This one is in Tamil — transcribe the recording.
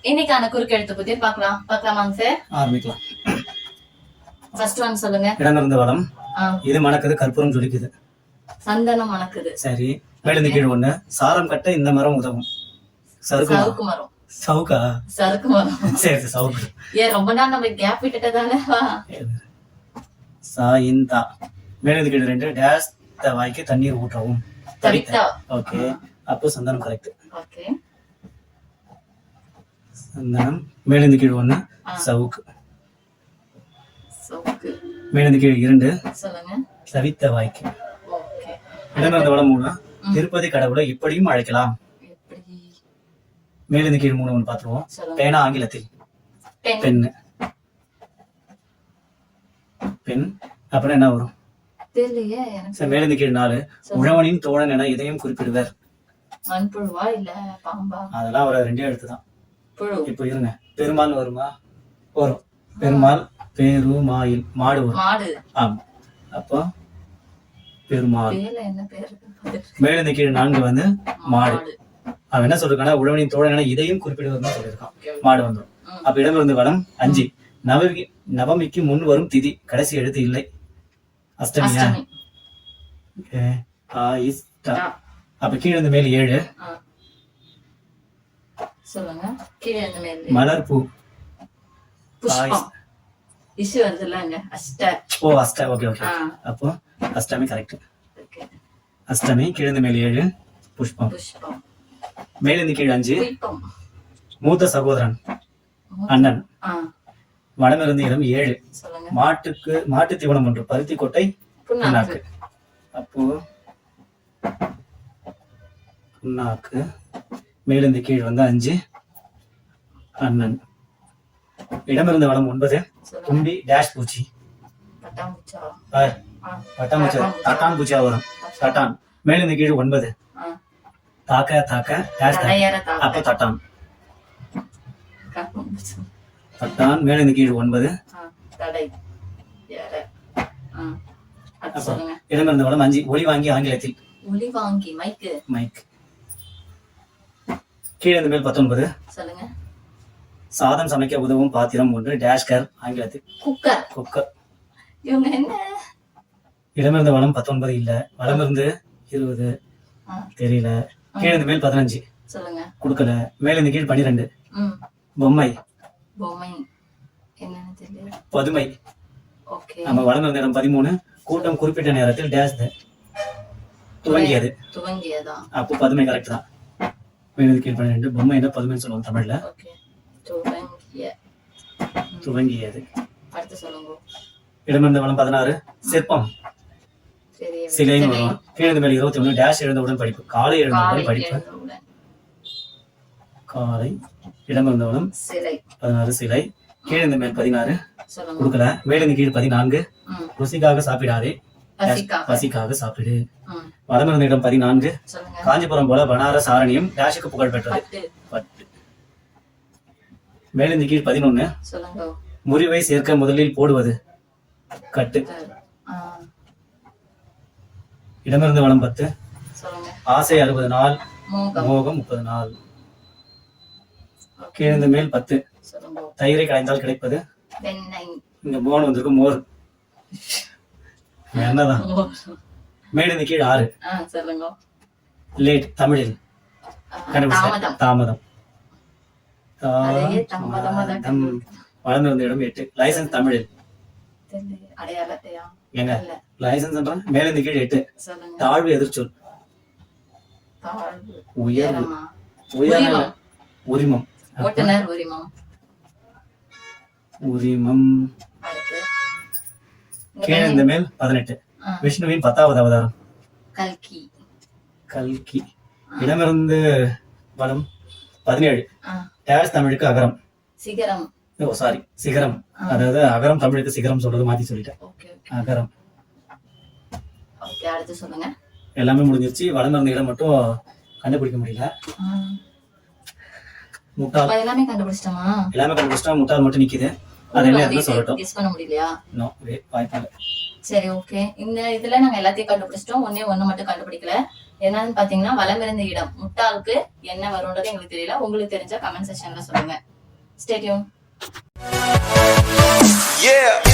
இன்னைக்கான குறுக்கெழுத்து புதிர் பார்க்கலாமாங்க சார்? ஆரம்பிக்கலாம். ஃபர்ஸ்ட் ஒன் சொல்லுங்க. இடமிருந்து வடம். இது மணக்குது, கற்பூரம் ஜொலிக்குது. சந்தனம் மணக்குது. சரி. மேலிருந்து கீழ் ஒண்ணு. சாரம் கட்ட இந்த மரம் உதவும். சறுக்கு மரம். சவுக்கா? சறுக்கு மரம். சரி சவுக்கு. ஏன் ரொம்ப நாள் நம்ம கேப் விட்டுட்டதால சாயிந்தா. மேலிருந்து கீழ் ரெண்டு. டேஷ் வாய்க்கு தண்ணீர் ஊற்றவும். தவித்தா. ஓகே. அப்போ சந்தனம் கரெக்ட். ஓகே. சந்தனம். மேலிருந்து கீழ் ஒண்ணு. சவுக்கு. சவுக்கு. மேலிருந்து கீழ் இரண்டு. சொல்லுங்க. தவித்த வாய்க்கு. ஓகே. இடமிருந்து வடம் மூணு. திருப்பதி கடவுளை இப்படியும் அழைக்கலாம். எப்படி? மேலிருந்து கீழ் மூணு ஒன்று பார்த்துருவோம். பேனா ஆங்கிலத்தில் பெண். பெண் அப்புறம் என்ன வரும்? தெரியலையே. மேலிருந்து கீழ் நாலு. உழவனின் தோழன் என இதையும் குறிப்பிடுவர். மண்புழுவா இல்ல பாம்பா? அதெல்லாம் ஒரு ரெண்டே எழுத்துதான். புழு. இப்போ இருங்க. பெருமாள் வருமா? வரும். பெருமாள் பெருமாயில் மாடு வரும். மாடு. ஆமா. அப்போ பெருமாள். என்ன பேரு? மேலிருந்து கீழ் நான்கு வந்து மாடு. அவன் என்ன சொல்றான்னா உழவனின் தோழன் என இதையும் குறிப்பிடுவதுன்னு சொல்லியிருக்கான். மாடு வந்துடும். அப்ப இடமிருந்து வடம் அஞ்சு. நவமிக்கு முன் வரும் திதி. கடைசி எழுத்து இல்லை. அஷ்டமியா? அப்ப கீழே இருந்து மேல் ஏழு. சொல்லுங்க. கீழே இருந்து மேல் மலர் பூ. புஷ்பம். இஷு வருதுல்ல அங்க. அஷ்ட. ஓ அஷ்ட. Okay okay. அப்போ அஷ்டமி கரெக்ட். அஷ்டமி. கீழே இருந்து மேல் ஏழு. புஷ்பம். புஷ்பம். மேலிருந்து கீழ் அஞ்சு. மூத்த சகோதரன் அண்ணன். வடமிருந்து இடம் ஏழு. மாட்டு தீவனம் ஒன்று. பருத்தி கொட்டை புண்ணாக்கு. அப்போ புண்ணாக்கு. மேலிருந்து கீழ் வந்து அஞ்சு. அண்ணன். இடமிருந்து வடம் ஒன்பது. தும்பி டேஷ் பூச்சி. பட்டாம்பூச்சி. தட்டான் பூச்சியா வரும். தட்டான். மேலிருந்து கீழ் ஒன்பது. தாக்க டேஷ். அப்போ தட்டான். தட்டான். மேலிருந்து கீழ் ஒன்பது. இடமிருந்து வடம் அஞ்சு. ஒளி வாங்கி ஆங்கிலத்தில் ஒளி வாங்கி மைக். கீழே இருந்து மேல் 19. சொல்லுங்க. சாதம் சமைக்க உதவும் பாத்திரம் ஒன்று. டேஷ்கர் ஆங்கிலத்தில் குக்கர். இவங்க என்ன? இடமிருந்து வடம் 19 இல்ல. வடமிருந்து 20 தெரியல. கீழே இருந்து மேல் 15. சொல்லுங்க. குடுக்கல. மேலிருந்து கீழ் 12. பொம்மை. என்னன்னு தெரியல. பதுமை. ஓகே. நம்ம வடமிருந்து இடம் 13. கூட்டம் குறிப்பிட்ட நேரத்தில் டேஷ் துவங்கியது. அப்போ பதுமை கரெக்ட் தான். மேலிருந்து கீழ் 12. பொம்மை என்ன பதுமைன்னு சொல்லுவாங்க தமிழ்ல. துவங்கியது. அடுத்து சொல்லுங்க. இடமிருந்து வடம் 16. சிற்பம். சிலைன்னு வரும். கீழே மேல் 21. டேஷ் எழுந்தவுடன் படிப்பு. காலை எழுந்தவுடன் படிப்பு. காலை. இடமிருந்து வடம் 16. சிலை. கீழே மேல் 16. கொடுக்கல. மேலிருந்து கீழ் 14. ருசிக்காக சாப்பிடாதே. பசிக்காக சாப்பிடு. வடமிருந்து இடம் 14. காஞ்சிபுரம் போல பனாரஸ் ஆரணியம் டேஷுக்கு புகழ் பெற்றது. பட்டு. மேலிருந்து கீழ் 11. முறிவை சேர்க்க முதலில் போடுவது. கட்டு. இடமிருந்து வடம் 10. ஆசை 60 நாள். மோகம் 30 நாள். கீழே மேல் 10. தயிரை கடைந்தால் கிடைப்பது. இங்க மோன் வந்திருக்கு. மோர். என்னதான். மேலிருந்து கீழ் 6. லேட் தமிழில் தாமதம். வளர்ந்து இடம் 8. லைசன்ஸ் தமிழில் எங்க லைசன்ஸ் மேலிருந்து கீழ் 8. தாழ்வு எதிர்ச்சொல். உயர்வு. உரிமம். உரிமம். கீழே இந்த மேல் 18. விஷ்ணுவின் 10வது அவதாரம் கல்கி. இடமிருந்து வடம் 17. டேஷ் தமிழுக்கு அகரம். சிகரம். அதாவது அகரம் தமிழுக்கு சிகரம் சொல்றது மாத்தி சொல்லிட்டேன். அகரம். எல்லாமே முடிஞ்சிருச்சு. வடமிருந்து இடம் மட்டும் கண்டுபிடிக்க முடியல. முட்டாள். எல்லாமே கண்டுபிடிச்சிட்டா முட்டாள் மட்டும் நிக்குது. அது என்ன சொல்லட்டும். வாய்ப்பு இல்லை. சரி, ஓகே. இந்த இதுல நாங்க எல்லாத்தையும் கண்டுபிடிச்சிட்டோம். ஒண்ணு மட்டும் கண்டுபிடிக்கல. என்னன்னு பாத்தீங்கன்னா வலம் இருந்த இடம். முட்டாளுக்கு என்ன வரும்ன்றது எங்களுக்கு தெரியல. உங்களுக்கு தெரிஞ்சா கமெண்ட் செக்ஷன்ல சொல்லுங்க. Stay tune. Yeah.